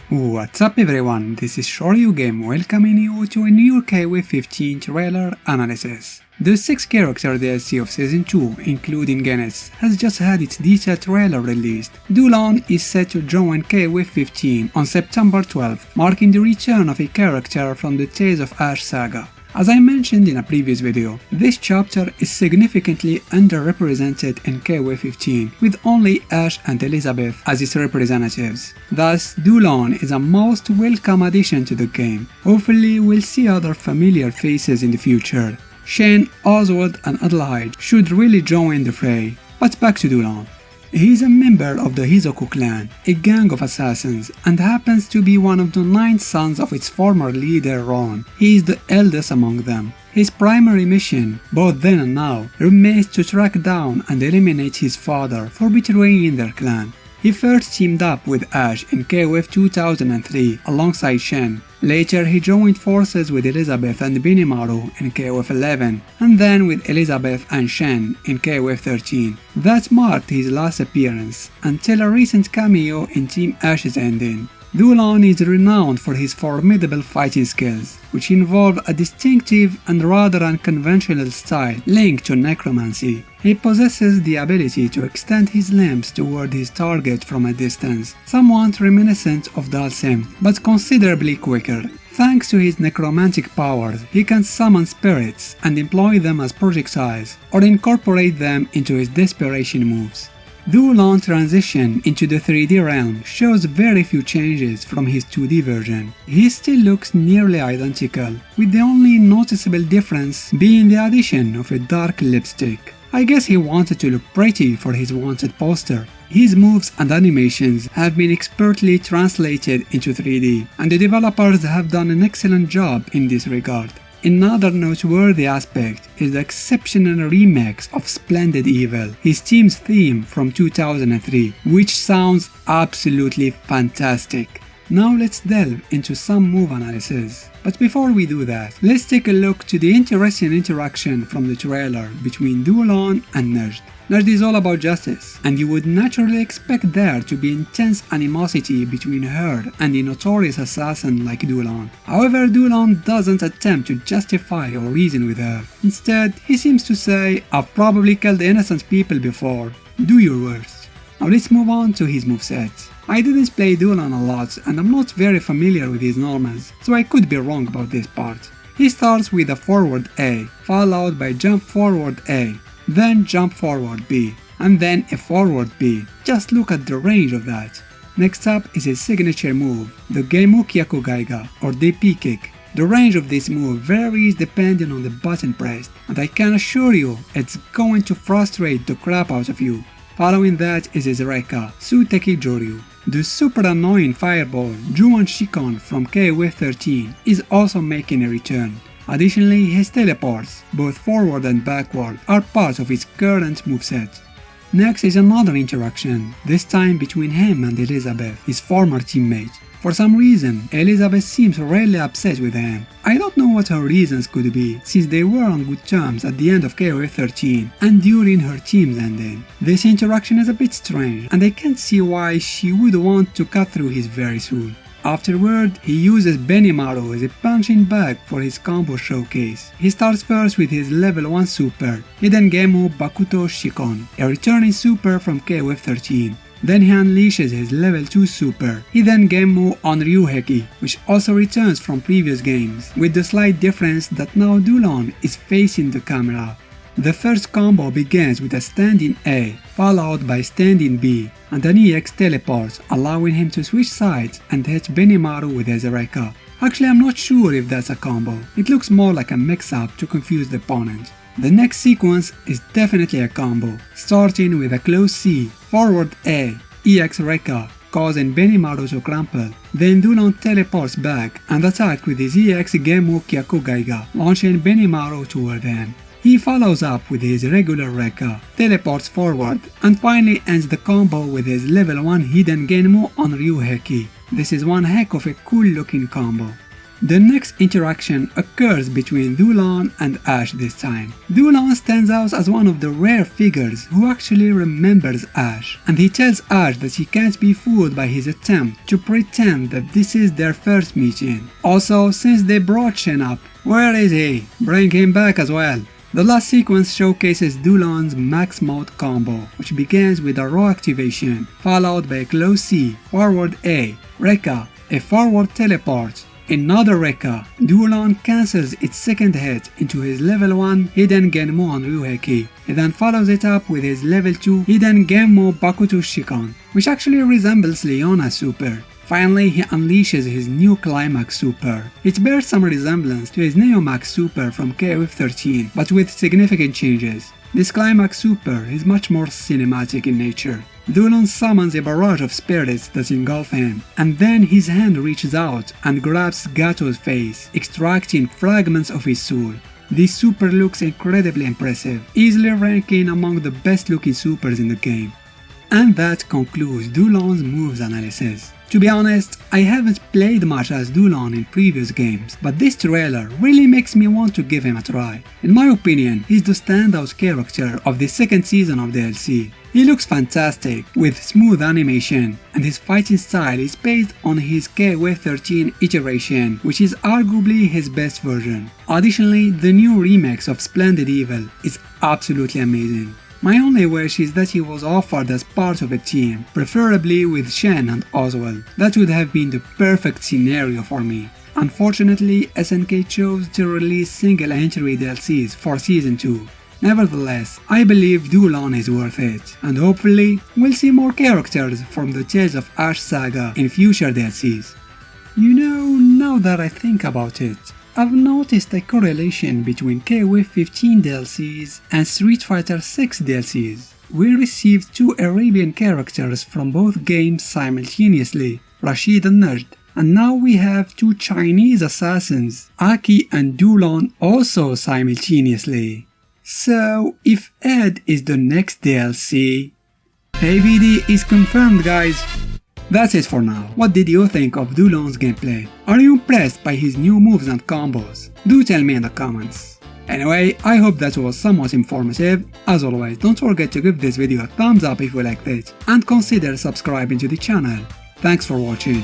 What's up everyone, this is ShoryuGame welcoming you to a new KOF 15 trailer analysis. The 6-character DLC of Season 2, including Goenitz, has just had its detailed trailer released. Dulon is set to join KOF 15 on September 12th, marking the return of a character from the Tales of Ash saga. As I mentioned in a previous video, this chapter is significantly underrepresented in KOF 15, with only Ash and Elizabeth as its representatives. Thus, Dulon is a most welcome addition to the game. Hopefully we'll see other familiar faces in the future. Shen, Oswald and Adelaide should really join the fray. But back to Dulon. He is a member of the Hizoku clan, a gang of assassins, and happens to be one of the 9 sons of its former leader Ron. He is the eldest among them. His primary mission, both then and now, remains to track down and eliminate his father for betraying their clan. He first teamed up with Ash in KOF 2003 alongside Shen. Later he joined forces with Elizabeth and Benimaru in KOF 11, and then with Elizabeth and Shen in KOF 13. That marked his last appearance, until a recent cameo in Team Ash's ending. Dulon is renowned for his formidable fighting skills, which involve a distinctive and rather unconventional style linked to necromancy. He possesses the ability to extend his limbs toward his target from a distance, somewhat reminiscent of Dalsim, but considerably quicker. Thanks to his necromantic powers, he can summon spirits and employ them as projectiles, or incorporate them into his desperation moves. Dulon's transition into the 3D realm shows very few changes from his 2D version. He still looks nearly identical, with the only noticeable difference being the addition of a dark lipstick. I guess he wanted to look pretty for his wanted poster. His moves and animations have been expertly translated into 3D, and the developers have done an excellent job in this regard. Another noteworthy aspect is the exceptional remix of Splendid Evil, his team's theme from 2003, which sounds absolutely fantastic. Now let's delve into some move analysis. But before we do that, let's take a look to the interesting interaction from the trailer between Dulon and Najd. Najd is all about justice, and you would naturally expect there to be intense animosity between her and the notorious assassin like Dulon. However, Dulon doesn't attempt to justify or reason with her. Instead, he seems to say, "I've probably killed innocent people before, do your worst." Now let's move on to his moveset. I didn't play Dulon a lot and I'm not very familiar with his normals, so I could be wrong about this part. He starts with a forward A, followed by jump forward A, then jump forward B, and then a forward B. Just look at the range of that. Next up is his signature move, the Geimukyaku Gaiga or DP kick. The range of this move varies depending on the button pressed, and I can assure you it's going to frustrate the crap out of you. Following that is his Rekka, Suteki Joryu. The super annoying fireball Juon Shikon from KOF 13 is also making a return. Additionally, his teleports, both forward and backward, are part of his current moveset. Next is another interaction, this time between him and Elizabeth, his former teammate. For some reason, Elizabeth seems really upset with him. I don't know what her reasons could be, since they were on good terms at the end of KOF 13 and during her team's ending. This interaction is a bit strange, and I can't see why she would want to cut through his very soon. Afterward, he uses Benimaru as a punching bag for his combo showcase. He starts first with his level 1 super, Hidden Gemu Bakuto Shikon, a returning super from KOF 13. Then he unleashes his level 2 super, Hidden Gemu on Ryuheki, which also returns from previous games, with the slight difference that now Dulon is facing the camera. The first combo begins with a standing A, followed by standing B, and an EX teleports, allowing him to switch sides and hit Benimaru with his Rekka. Actually, I'm not sure if that's a combo, it looks more like a mix-up to confuse the opponent. The next sequence is definitely a combo, starting with a close C, forward A, EX Rekka, causing Benimaru to crumple. Then Dulon teleports back and attacks with his EX Geimukyaku Gaiga, launching Benimaru toward him. He follows up with his regular Rekka, teleports forward, and finally ends the combo with his level 1 Hidden Genmu on Ryuheki. This is one heck of a cool looking combo. The next interaction occurs between Dulan and Ash this time. Dulan stands out as one of the rare figures who actually remembers Ash, and he tells Ash that he can't be fooled by his attempt to pretend that this is their first meeting. Also, since they brought Shen up, where is he? Bring him back as well. The last sequence showcases Dulan's max mode combo, which begins with a raw activation, followed by a close C, forward A, Rekka, a forward teleport. Another Rekka, Dulan cancels its second hit into his level 1 hidden Genmon Ryuheki. He then follows it up with his level 2 hidden Genmo Bakuto Shikon, which actually resembles Leona's super. Finally, he unleashes his new Climax Super. It bears some resemblance to his Neomax Super from KOF 13, but with significant changes. This Climax Super is much more cinematic in nature. Dulan summons a barrage of spirits that engulf him, and then his hand reaches out and grabs Gato's face, extracting fragments of his soul. This super looks incredibly impressive, easily ranking among the best looking supers in the game. And that concludes Dulan's moves analysis. To be honest, I haven't played much as Dulan in previous games, but this trailer really makes me want to give him a try. In my opinion, he's the standout character of the second season of DLC. He looks fantastic, with smooth animation, and his fighting style is based on his KOF 13 iteration, which is arguably his best version. Additionally, the new remix of Splendid Evil is absolutely amazing. My only wish is that he was offered as part of a team, preferably with Shen and Oswald. That would have been the perfect scenario for me. Unfortunately, SNK chose to release single-entry DLCs for Season 2. Nevertheless, I believe Dulan is worth it, and hopefully we'll see more characters from the Tales of Ash saga in future DLCs. You know, now that I think about it, I've noticed a correlation between KOF 15 DLCs and Street Fighter 6 DLCs. We received 2 Arabian characters from both games simultaneously, Rashid and Najd, and now we have 2 Chinese assassins, Aki and Dulan, also simultaneously. So, if Ed is the next DLC, AVD is confirmed, guys! That's it for now. What did you think of Dulan's gameplay? Are you impressed by his new moves and combos? Do tell me in the comments. Anyway, I hope that was somewhat informative. As always, don't forget to give this video a thumbs up if you liked it, and consider subscribing to the channel. Thanks for watching.